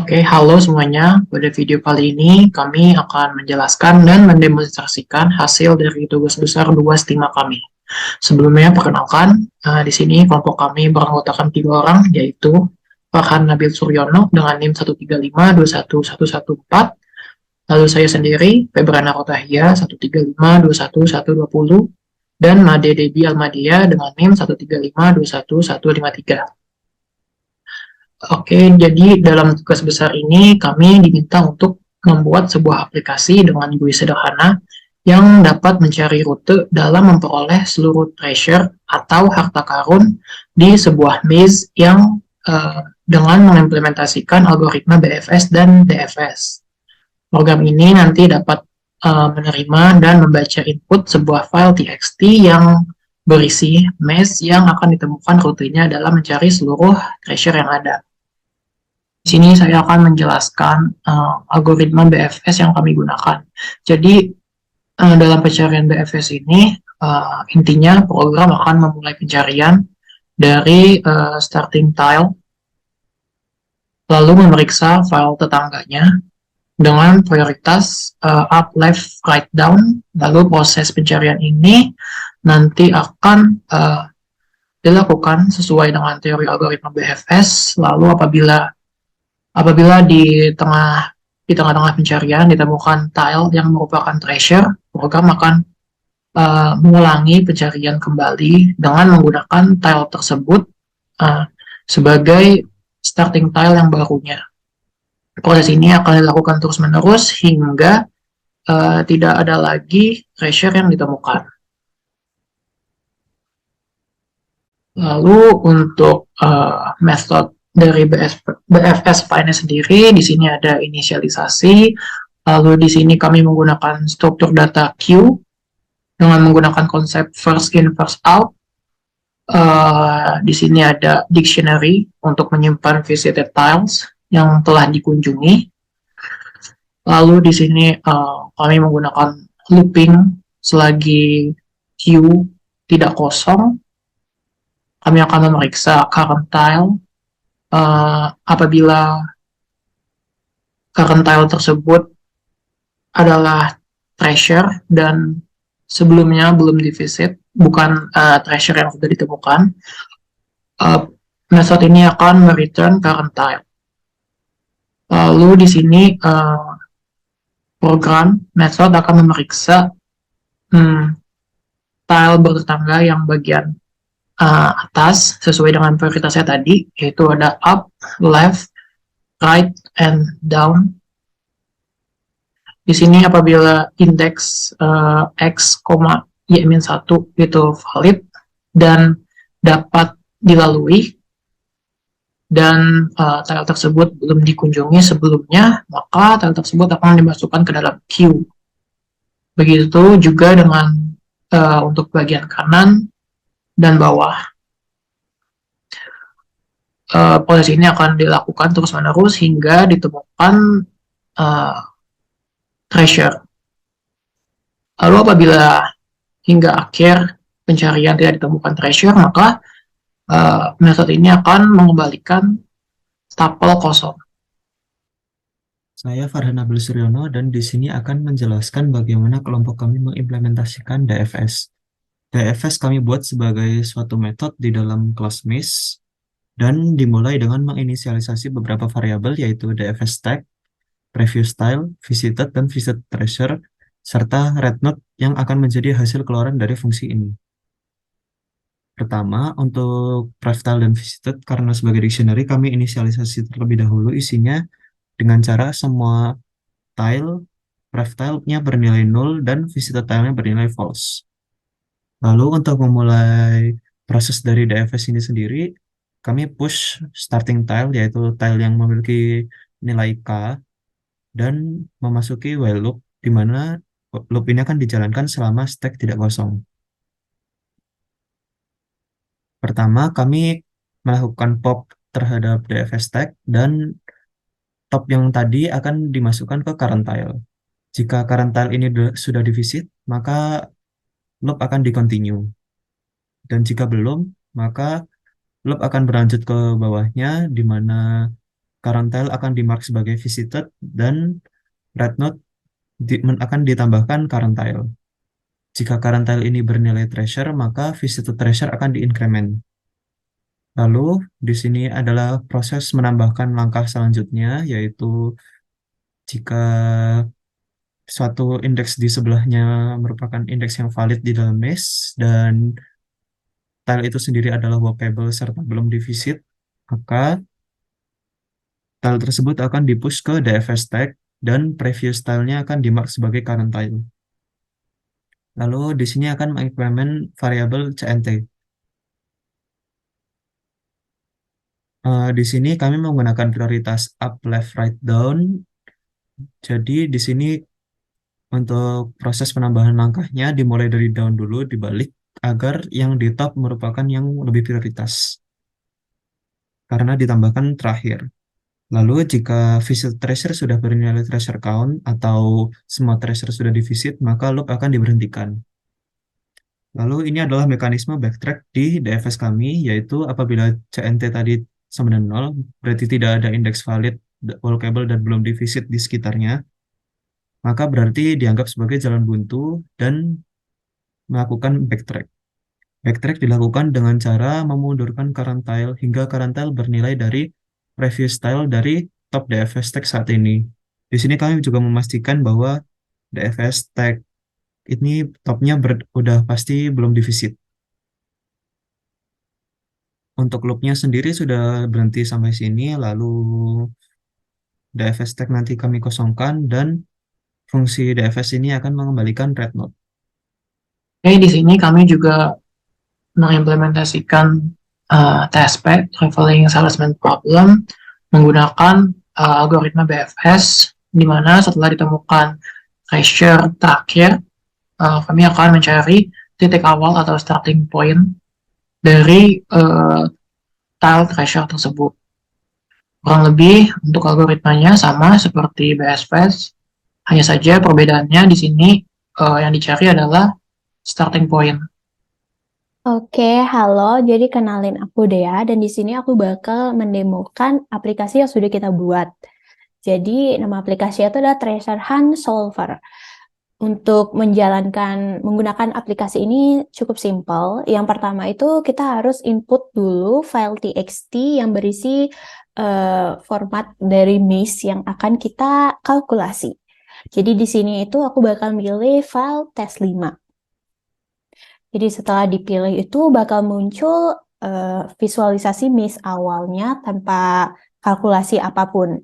Oke, halo semuanya. Pada video kali ini kami akan menjelaskan dan mendemonstrasikan hasil dari tugas besar 2 stima kami. Sebelumnya, perkenalkan, di sini kelompok kami beranggotakan 3 orang, yaitu Farhan Nabil Suryono dengan NIM 135211114, lalu saya sendiri, Febrana Rotahia 135211120, dan Made Debi Almadia dengan NIM 135211153. Oke, jadi dalam tugas besar ini kami diminta untuk membuat sebuah aplikasi dengan GUI sederhana yang dapat mencari rute dalam memperoleh seluruh treasure atau harta karun di sebuah maze yang dengan mengimplementasikan algoritma BFS dan DFS. Program ini nanti dapat menerima dan membaca input sebuah file TXT yang berisi maze yang akan ditemukan rutenya dalam mencari seluruh treasure yang ada. Di sini saya akan menjelaskan algoritma BFS yang kami gunakan. Jadi dalam pencarian BFS ini intinya program akan memulai pencarian dari starting tile, lalu memeriksa file tetangganya dengan prioritas up, left, right, down. Lalu proses pencarian ini nanti akan dilakukan sesuai dengan teori algoritma BFS. Lalu apabila di tengah-tengah pencarian ditemukan tile yang merupakan treasure, program akan mengulangi pencarian kembali dengan menggunakan tile tersebut sebagai starting tile yang barunya. Proses ini akan dilakukan terus-menerus hingga tidak ada lagi treasure yang ditemukan. Lalu untuk method dari BFS Fine sendiri, di sini ada inisialisasi, lalu di sini kami menggunakan struktur data queue dengan menggunakan konsep first in, first out. Di sini ada dictionary untuk menyimpan visited tiles yang telah dikunjungi. Lalu di sini kami menggunakan looping selagi queue tidak kosong. Kami akan memeriksa current tile. Apabila current tile tersebut adalah treasure dan sebelumnya belum divisit, bukan treasure yang sudah ditemukan, metode ini akan mereturn current tile. Lalu di sini program method akan memeriksa tile bertetangga yang bagian atas sesuai dengan prioritasnya tadi, yaitu ada up, left, right, and down. Di sini apabila indeks x, y-1 itu valid dan dapat dilalui dan tile tersebut belum dikunjungi sebelumnya, maka tile tersebut akan dimasukkan ke dalam queue. Begitu juga dengan untuk bagian kanan dan bawah. Proses ini akan dilakukan terus-menerus hingga ditemukan treasure. Lalu apabila hingga akhir pencarian tidak ditemukan treasure, maka metode ini akan mengembalikan tuple kosong. Saya Farhan Nabil Suryono dan di sini akan menjelaskan bagaimana kelompok kami mengimplementasikan DFS. DFS kami buat sebagai suatu metode di dalam kelas maze dan dimulai dengan menginisialisasi beberapa variabel yaitu DFS tag, preview style, visited, dan visit treasure, serta red node yang akan menjadi hasil keluaran dari fungsi ini. Pertama, untuk pref style dan visited, karena sebagai dictionary kami inisialisasi terlebih dahulu isinya dengan cara semua tile, pref tile-nya bernilai 0 dan visited tile-nya bernilai false. Lalu untuk memulai proses dari DFS ini sendiri, kami push starting tile, yaitu tile yang memiliki nilai K, dan memasuki while loop, di mana loop ini akan dijalankan selama stack tidak kosong. Pertama, kami melakukan pop terhadap DFS stack, dan top yang tadi akan dimasukkan ke current tile. Jika current tile ini sudah divisit, maka loop akan di-continue. Dan jika belum, maka loop akan berlanjut ke bawahnya, di mana current tile akan dimark sebagai visited dan red node akan ditambahkan current tile. Jika current tile ini bernilai treasure, maka visited treasure akan diincrement. Lalu di sini adalah proses menambahkan langkah selanjutnya, yaitu jika suatu indeks di sebelahnya merupakan indeks yang valid di dalam maze dan tile itu sendiri adalah walkable serta belum divisit, maka tile tersebut akan dipush ke DFS tag dan previous tile-nya akan dimark sebagai current tile. Lalu di sini akan mengimplement variabel CNT. Di sini kami menggunakan prioritas up, left, right, down. Jadi di sini untuk proses penambahan langkahnya dimulai dari down dulu, dibalik agar yang di top merupakan yang lebih prioritas karena ditambahkan terakhir. Lalu jika visit tracer sudah bernilai tracer count atau semua tracer sudah divisit, maka loop akan diberhentikan. Lalu ini adalah mekanisme backtrack di DFS kami, yaitu apabila CNT tadi sama dengan 0, berarti tidak ada indeks valid, walkable, dan belum divisit di sekitarnya, maka berarti dianggap sebagai jalan buntu dan melakukan backtrack. Backtrack dilakukan dengan cara memundurkan current tile hingga current tile bernilai dari previous tile dari top DFS tag saat ini. Di sini kami juga memastikan bahwa DFS tag ini topnya udah pasti belum divisit. Untuk loopnya sendiri sudah berhenti sampai sini, lalu DFS tag nanti kami kosongkan dan fungsi DFS ini akan mengembalikan red node. Oke, di sini kami juga mengimplementasikan TSP, Traveling Salesman Problem, menggunakan algoritma BFS, di mana setelah ditemukan treasure terakhir, kami akan mencari titik awal atau starting point dari tile treasure tersebut. Kurang lebih untuk algoritmanya sama seperti BSPS, hanya saja perbedaannya di sini yang dicari adalah starting point. Oke, halo. Jadi kenalin aku Dea dan di sini aku bakal mendemokan aplikasi yang sudah kita buat. Jadi nama aplikasi itu adalah Treasure Hunt Solver. Untuk menggunakan aplikasi ini cukup simpel. Yang pertama itu kita harus input dulu file txt yang berisi format dari maze yang akan kita kalkulasi. Jadi di sini itu aku bakal milih file test5. Jadi setelah dipilih itu bakal muncul visualisasi maze awalnya tanpa kalkulasi apapun.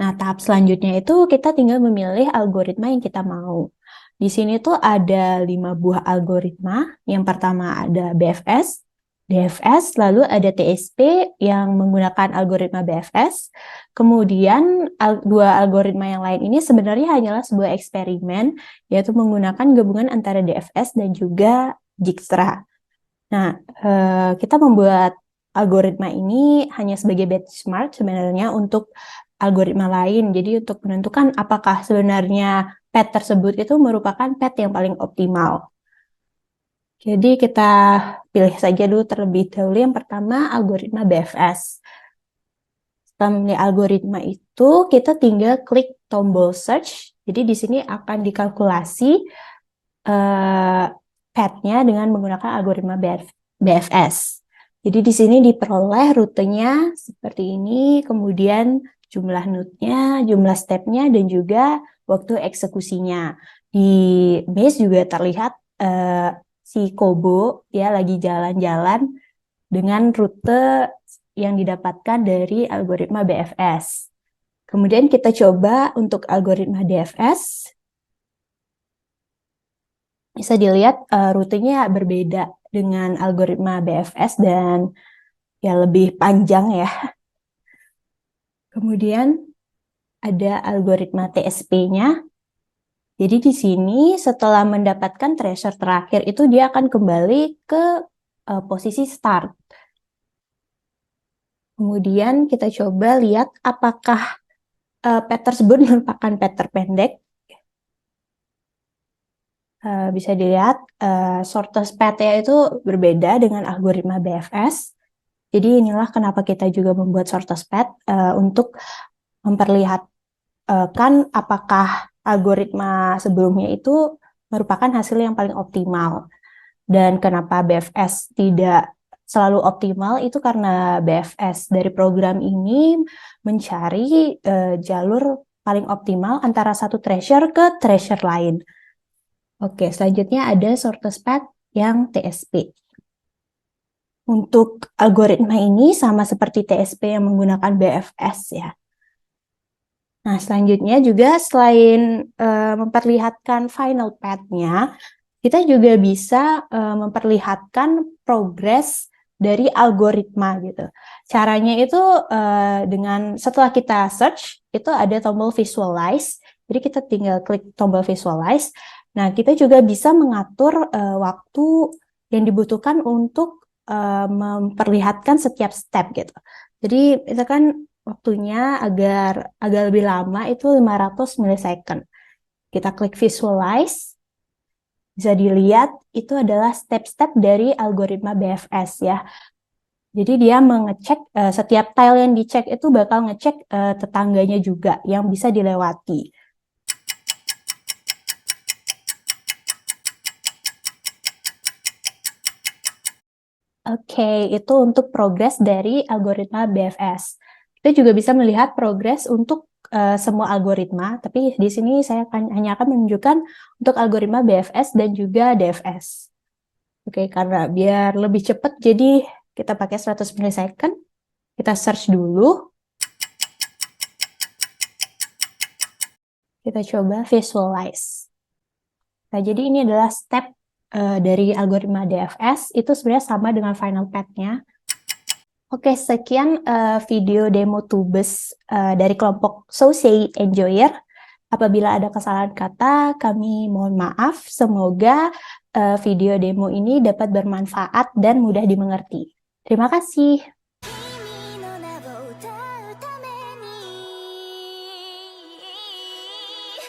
Nah, tahap selanjutnya itu kita tinggal memilih algoritma yang kita mau. Di sini tuh ada 5 buah algoritma. Yang pertama ada BFS, DFS, lalu ada TSP yang menggunakan algoritma BFS. Kemudian dua algoritma yang lain ini sebenarnya hanyalah sebuah eksperimen, yaitu menggunakan gabungan antara DFS dan juga Dijkstra. Nah, kita membuat algoritma ini hanya sebagai benchmark sebenarnya untuk algoritma lain. Jadi untuk menentukan apakah sebenarnya path tersebut itu merupakan path yang paling optimal. Jadi kita pilih saja dulu terlebih dahulu yang pertama algoritma BFS. Setelah memilih algoritma itu, kita tinggal klik tombol search. Jadi di sini akan dikalkulasi path-nya dengan menggunakan algoritma BFS. Jadi di sini diperoleh rutenya seperti ini, kemudian jumlah node-nya, jumlah step-nya, dan juga waktu eksekusinya. Di maze juga terlihat si Kobo ya lagi jalan-jalan dengan rute yang didapatkan dari algoritma BFS. Kemudian kita coba untuk algoritma DFS. Bisa dilihat rutenya berbeda dengan algoritma BFS dan ya lebih panjang ya. Kemudian ada algoritma TSP-nya. Jadi di sini setelah mendapatkan treasure terakhir itu dia akan kembali ke posisi start. Kemudian kita coba lihat apakah path tersebut merupakan path terpendek. Bisa dilihat shortest path-nya itu berbeda dengan algoritma BFS. Jadi inilah kenapa kita juga membuat shortest path untuk memperlihatkan apakah algoritma sebelumnya itu merupakan hasil yang paling optimal. Dan kenapa BFS tidak selalu optimal itu karena BFS dari program ini mencari jalur paling optimal antara satu treasure ke treasure lain. Oke, selanjutnya ada shortest path yang TSP. Untuk algoritma ini sama seperti TSP yang menggunakan BFS ya. Nah, selanjutnya juga selain memperlihatkan final path-nya, kita juga bisa memperlihatkan progres dari algoritma gitu. Caranya itu dengan setelah kita search, itu ada tombol visualize. Jadi kita tinggal klik tombol visualize. Nah, kita juga bisa mengatur waktu yang dibutuhkan untuk memperlihatkan setiap step gitu. Jadi itu kan waktunya agar agak lebih lama itu 500 milisecond. Kita klik visualize, bisa dilihat itu adalah step-step dari algoritma BFS ya. Jadi dia mengecek setiap tile yang dicek itu bakal ngecek tetangganya juga yang bisa dilewati. Oke, itu untuk progres dari algoritma BFS. Kita juga bisa melihat progres untuk semua algoritma, tapi di sini saya hanya akan menunjukkan untuk algoritma BFS dan juga DFS. Oke, karena biar lebih cepat, jadi kita pakai 100 milisecond. Kita search dulu. Kita coba visualize. Nah, jadi ini adalah step dari algoritma DFS, itu sebenarnya sama dengan final path-nya. Oke, sekian video demo Tubes dari kelompok Saussure Enjoyer. Apabila ada kesalahan kata, kami mohon maaf. Semoga video demo ini dapat bermanfaat dan mudah dimengerti. Terima kasih.